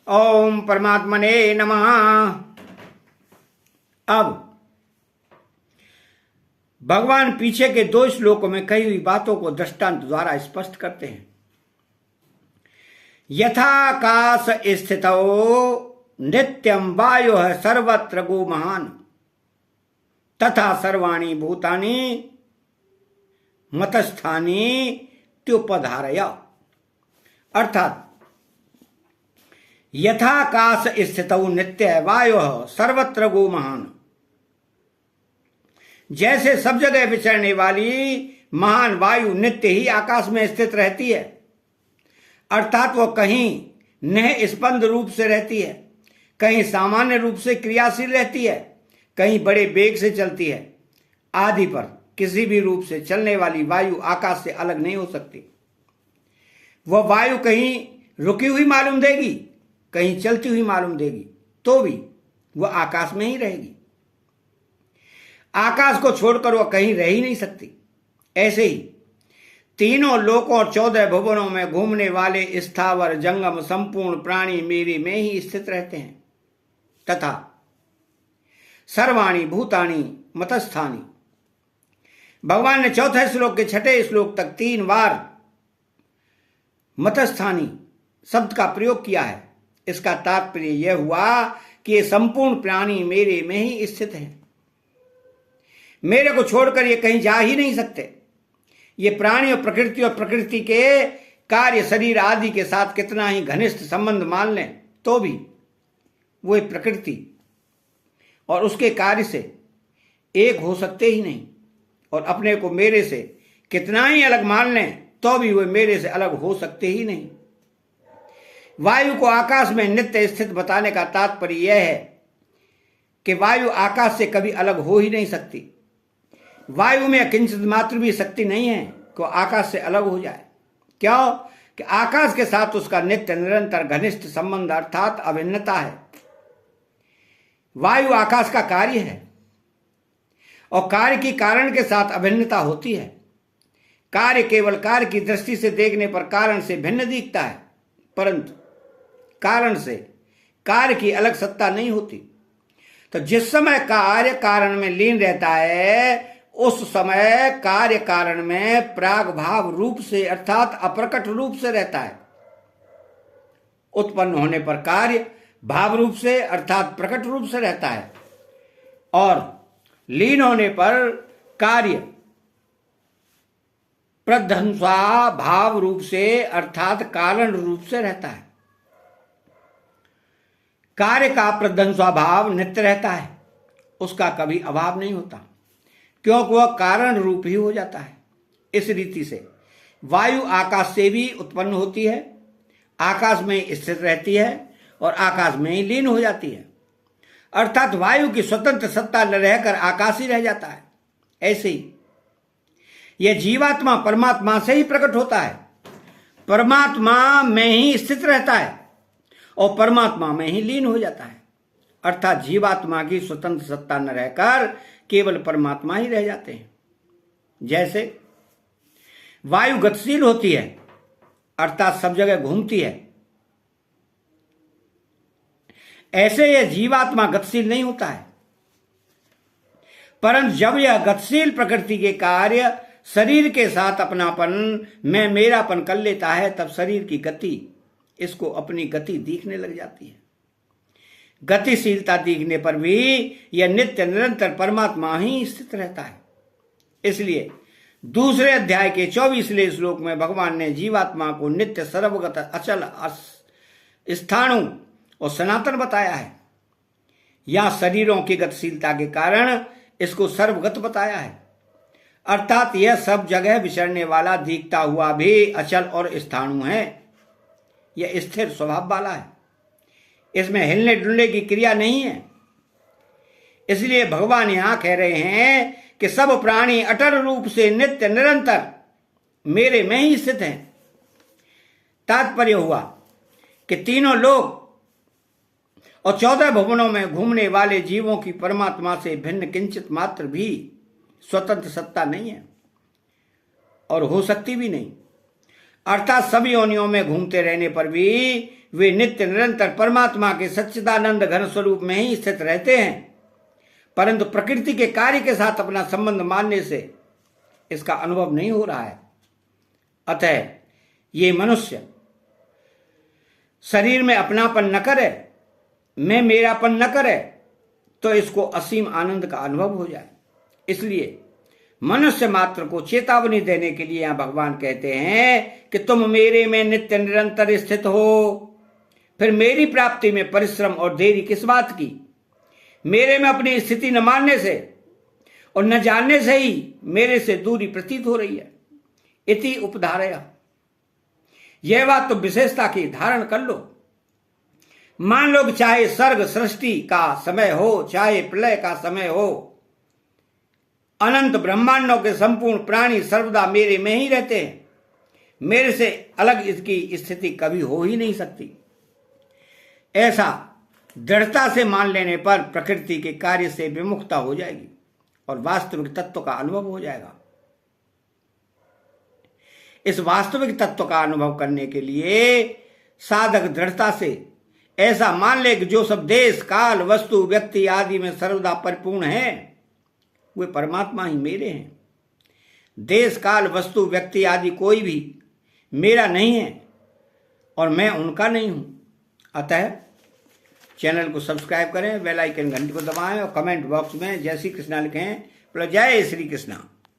ओम परमात्मने नमः। अब भगवान पीछे के 2 श्लोकों में कही हुई बातों को दृष्टांत द्वारा स्पष्ट करते हैं। यथाकाश स्थितौ नित्यं वायुः सर्वत्र गो महान तथा सर्वाणि भूतानि मतस्थानि त्युपधारय। अर्थात यथाकाश स्थितौ नित्य वायुः सर्वत्र गो महान, जैसे सब जगह विचरने वाली महान वायु नित्य ही आकाश में स्थित रहती है, अर्थात वो कहीं नह स्पंद रूप से रहती है, कहीं सामान्य रूप से क्रियाशील रहती है, कहीं बड़े वेग से चलती है आदि पर किसी भी रूप से चलने वाली वायु आकाश से अलग नहीं हो सकती। वह वायु कहीं रुकी हुई मालूम देगी, कहीं चलती हुई मालूम देगी, तो भी वह आकाश में ही रहेगी। आकाश को छोड़कर वह कहीं रह ही नहीं सकती। ऐसे ही तीनों लोकों और 14 भुवनों में घूमने वाले स्थावर जंगम संपूर्ण प्राणी मेरे में ही स्थित रहते हैं तथा सर्वाणि भूतानि मतस्थानि। भगवान ने 4 श्लोक के 6 श्लोक तक 3 बार मतस्थानी शब्द का प्रयोग किया है। इसका तात्पर्य यह हुआ कि ये संपूर्ण प्राणी मेरे में ही स्थित हैं। मेरे को छोड़कर ये कहीं जा ही नहीं सकते। ये प्राणी और प्रकृति के कार्य शरीर आदि के साथ कितना ही घनिष्ठ संबंध मान लें तो भी वो प्रकृति और उसके कार्य से एक हो सकते ही नहीं, और अपने को मेरे से कितना ही अलग मान लें तो भी वे मेरे से अलग हो सकते ही नहीं। वायु को आकाश में नित्य स्थित बताने का तात्पर्य यह है कि वायु आकाश से कभी अलग हो ही नहीं सकती। वायु में किंचित मात्र भी शक्ति नहीं है कि वह आकाश से अलग हो जाए। क्यों? कि आकाश के साथ उसका नित्य निरंतर घनिष्ठ संबंध अर्थात अभिन्नता है। वायु आकाश का कार्य है और कार्य की कारण के साथ अभिन्नता होती है। कार्य केवल कार्य की दृष्टि से देखने पर कारण से भिन्न दिखता है, परंतु कारण से कार्य की अलग सत्ता नहीं होती। तो जिस समय कार्य कारण में लीन रहता है उस समय कार्य कारण में प्राग भाव रूप से अर्थात अप्रकट रूप से रहता है। उत्पन्न होने पर कार्य भाव रूप से अर्थात प्रकट रूप से रहता है और लीन होने पर कार्य प्रध्वंसा भाव रूप से अर्थात कारण रूप से रहता है। कार्य का प्रध्वंसा भाव नित्य रहता है, उसका कभी अभाव नहीं होता, क्योंकि वह कारण रूप ही हो जाता है। इस रीति से वायु आकाश से भी उत्पन्न होती है, आकाश में स्थित रहती है और आकाश में ही लीन हो जाती है। अर्थात वायु की स्वतंत्र सत्ता न रहकर आकाश ही रह जाता है। ऐसे ही यह जीवात्मा परमात्मा से ही प्रकट होता है, परमात्मा में ही स्थित रहता है और परमात्मा में ही लीन हो जाता है। अर्थात जीवात्मा की स्वतंत्र सत्ता न रहकर केवल परमात्मा ही रह जाते हैं। जैसे वायु गतिशील होती है अर्थात सब जगह घूमती है, ऐसे यह जीवात्मा गतिशील नहीं होता है, परंतु जब यह गतिशील प्रकृति के कार्य शरीर के साथ अपनापन में मेरापन कर लेता है तब शरीर की गति इसको अपनी गति दिखने लग जाती है। गतिशीलता दिखने पर भी यह नित्य निरंतर परमात्मा ही स्थित रहता है। इसलिए 2 अध्याय के 24वें श्लोक में भगवान ने जीवात्मा को नित्य सर्वगत अचल स्थाणु और सनातन बताया है। या शरीरों की गतिशीलता के कारण इसको सर्वगत बताया है, अर्थात यह सब जगह विचरने वाला दिखता हुआ भी अचल और स्थाणु है। यह स्थिर स्वभाव वाला है, इसमें हिलने डुलने की क्रिया नहीं है। इसलिए भगवान यहां कह रहे हैं कि सब प्राणी अटल रूप से नित्य निरंतर मेरे में ही स्थित हैं। तात्पर्य हुआ कि तीनों लोक और 14 भुवनों में घूमने वाले जीवों की परमात्मा से भिन्न किंचित मात्र भी स्वतंत्र सत्ता नहीं है और हो सकती भी नहीं। अर्थात सभी योनियों में घूमते रहने पर भी वे नित्य निरंतर परमात्मा के सच्चिदानंद घन स्वरूप में ही स्थित रहते हैं, परंतु प्रकृति के कार्य के साथ अपना संबंध मानने से इसका अनुभव नहीं हो रहा है। अतः ये मनुष्य शरीर में अपनापन न करे, मैं मेरापन न करे, तो इसको असीम आनंद का अनुभव हो जाए। इसलिए मनुष्य मात्र को चेतावनी देने के लिए यहां भगवान कहते हैं कि तुम मेरे में नित्य निरंतर स्थित हो, फिर मेरी प्राप्ति में परिश्रम और देरी किस बात की? मेरे में अपनी स्थिति न मानने से और न जानने से ही मेरे से दूरी प्रतीत हो रही है। इति उपधारय, यह बात तो विशेषता की धारण कर लो। मान लो चाहे सर्ग सृष्टि का समय हो, चाहे प्रलय का समय हो, अनंत ब्रह्मांडों के संपूर्ण प्राणी सर्वदा मेरे में ही रहते हैं, मेरे से अलग इसकी स्थिति कभी हो ही नहीं सकती। ऐसा दृढ़ता से मान लेने पर प्रकृति के कार्य से विमुखता हो जाएगी और वास्तविक तत्व का अनुभव हो जाएगा। इस वास्तविक तत्व का अनुभव करने के लिए साधक दृढ़ता से ऐसा मान ले कि जो सब देश काल वस्तु व्यक्ति आदि में सर्वदा परिपूर्ण है वे परमात्मा ही मेरे हैं। देश काल वस्तु व्यक्ति आदि कोई भी मेरा नहीं है और मैं उनका नहीं हूं। अतः चैनल को सब्सक्राइब करें, बेल आइकन घंटी को दबाएं और कमेंट बॉक्स में जय श्री कृष्णा लिखें। जय श्री कृष्णा।